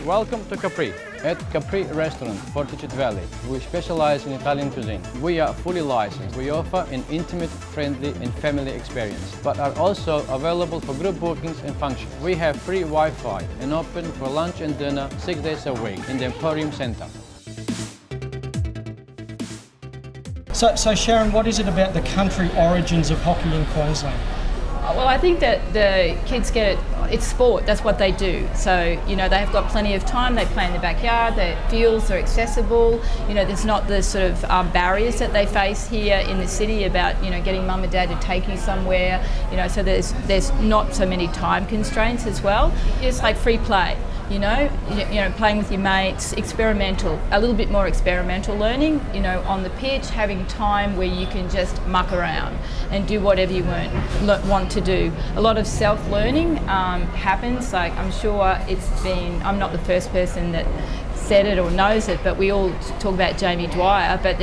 Welcome to Capri. At Capri Restaurant, Fortitude Valley, we specialize in Italian cuisine. We are fully licensed. We offer an intimate, friendly and family experience, but are also available for group bookings and functions. We have free Wi-Fi and open for lunch and dinner 6 days a week in the Emporium Center. So Sharon, what is it about the country origins of hockey in Queensland? Well, I think that the kids get it, it's sport, that's what they do. So, you know, they've got plenty of time, they play in the backyard, the fields are accessible, you know, there's not the sort of barriers that they face here in the city about, you know, getting mum and dad to take you somewhere, you know, so there's not so many time constraints as well. It's like free play. You know, playing with your mates, experimental, a little bit more experimental learning, you know, on the pitch, having time where you can just muck around and do whatever you want to do. A lot of self-learning happens, like I'm sure I'm not the first person that said it or knows it, but we all talk about Jamie Dwyer, but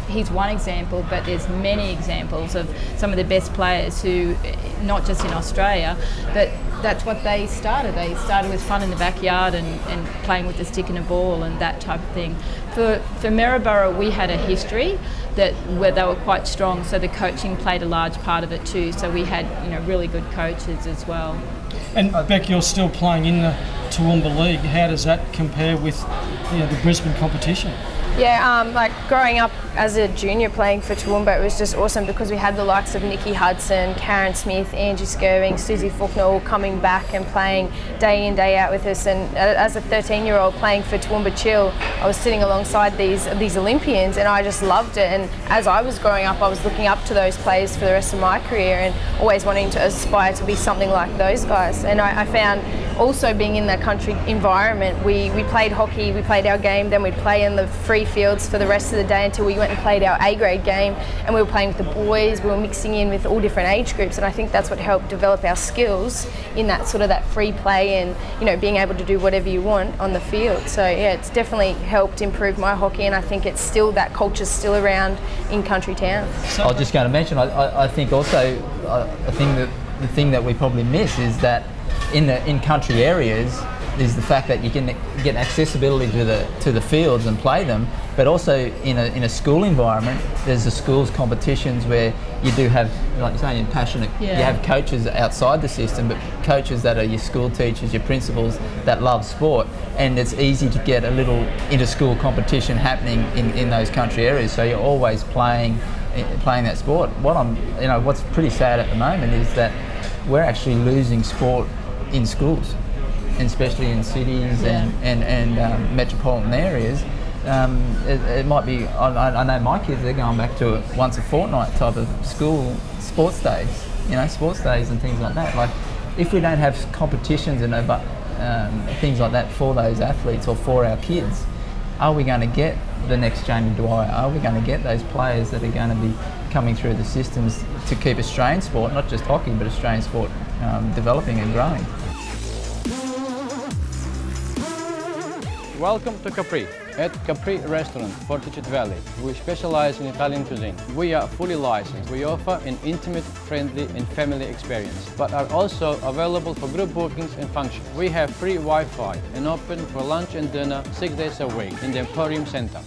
he's one example, but there's many examples of some of the best players who, not just in Australia, but that's what they started. They started with fun in the backyard and playing with a stick and a ball and that type of thing. For Maryborough, we had a history where they were quite strong, so the coaching played a large part of it too. So we had, you know, really good coaches as well. And Beck, you're still playing in the Toowoomba League. How does that compare with, you know, the Brisbane competition? Yeah, like growing up as a junior playing for Toowoomba, it was just awesome because we had the likes of Nikki Hudson, Karen Smith, Angie Skirving, Susie Faulkner all coming back and playing day in, day out with us. And as a 13-year-old playing for Toowoomba Chill, I was sitting alongside these Olympians and I just loved it. And as I was growing up, I was looking up to those players for the rest of my career and always wanting to aspire to be something like those guys. And I found also being in that country environment, we played hockey, we played our game, then we'd play in the free fields for the rest of the day until we went and played our A-grade game, and we were playing with the boys, we were mixing in with all different age groups, and I think that's what helped develop our skills in that sort of that free play and, you know, being able to do whatever you want on the field. So yeah, it's definitely helped improve my hockey, and I think it's still, that culture's still around in country towns. I was just going to mention, I think also, the thing that we probably miss is that in country areas is the fact that you can get accessibility to the fields and play them, but also in a school environment, there's the schools competitions where you do have, like you're saying, passionate. Yeah. You have coaches outside the system, but coaches that are your school teachers, your principals that love sport, and it's easy to get a little inter-school competition happening in those country areas. So you're always playing that sport. What's pretty sad at the moment is that we're actually losing sport in schools, and especially in cities and metropolitan areas. It might be, I know my kids, they're going back to a once a fortnight type of school sports days, sports days and things like that. Like, if we don't have competitions and things like that for those athletes or for our kids, are we going to get the next Jamie Dwyer? Are we going to get those players that are going to be coming through the systems to keep Australian sport, not just hockey, but Australian sport developing and growing? Welcome to Capri. At Capri Restaurant, Fortitude Valley, we specialize in Italian cuisine. We are fully licensed. We offer an intimate, friendly and family experience, but are also available for group bookings and functions. We have free Wi-Fi and open for lunch and dinner 6 days a week in the Emporium Center.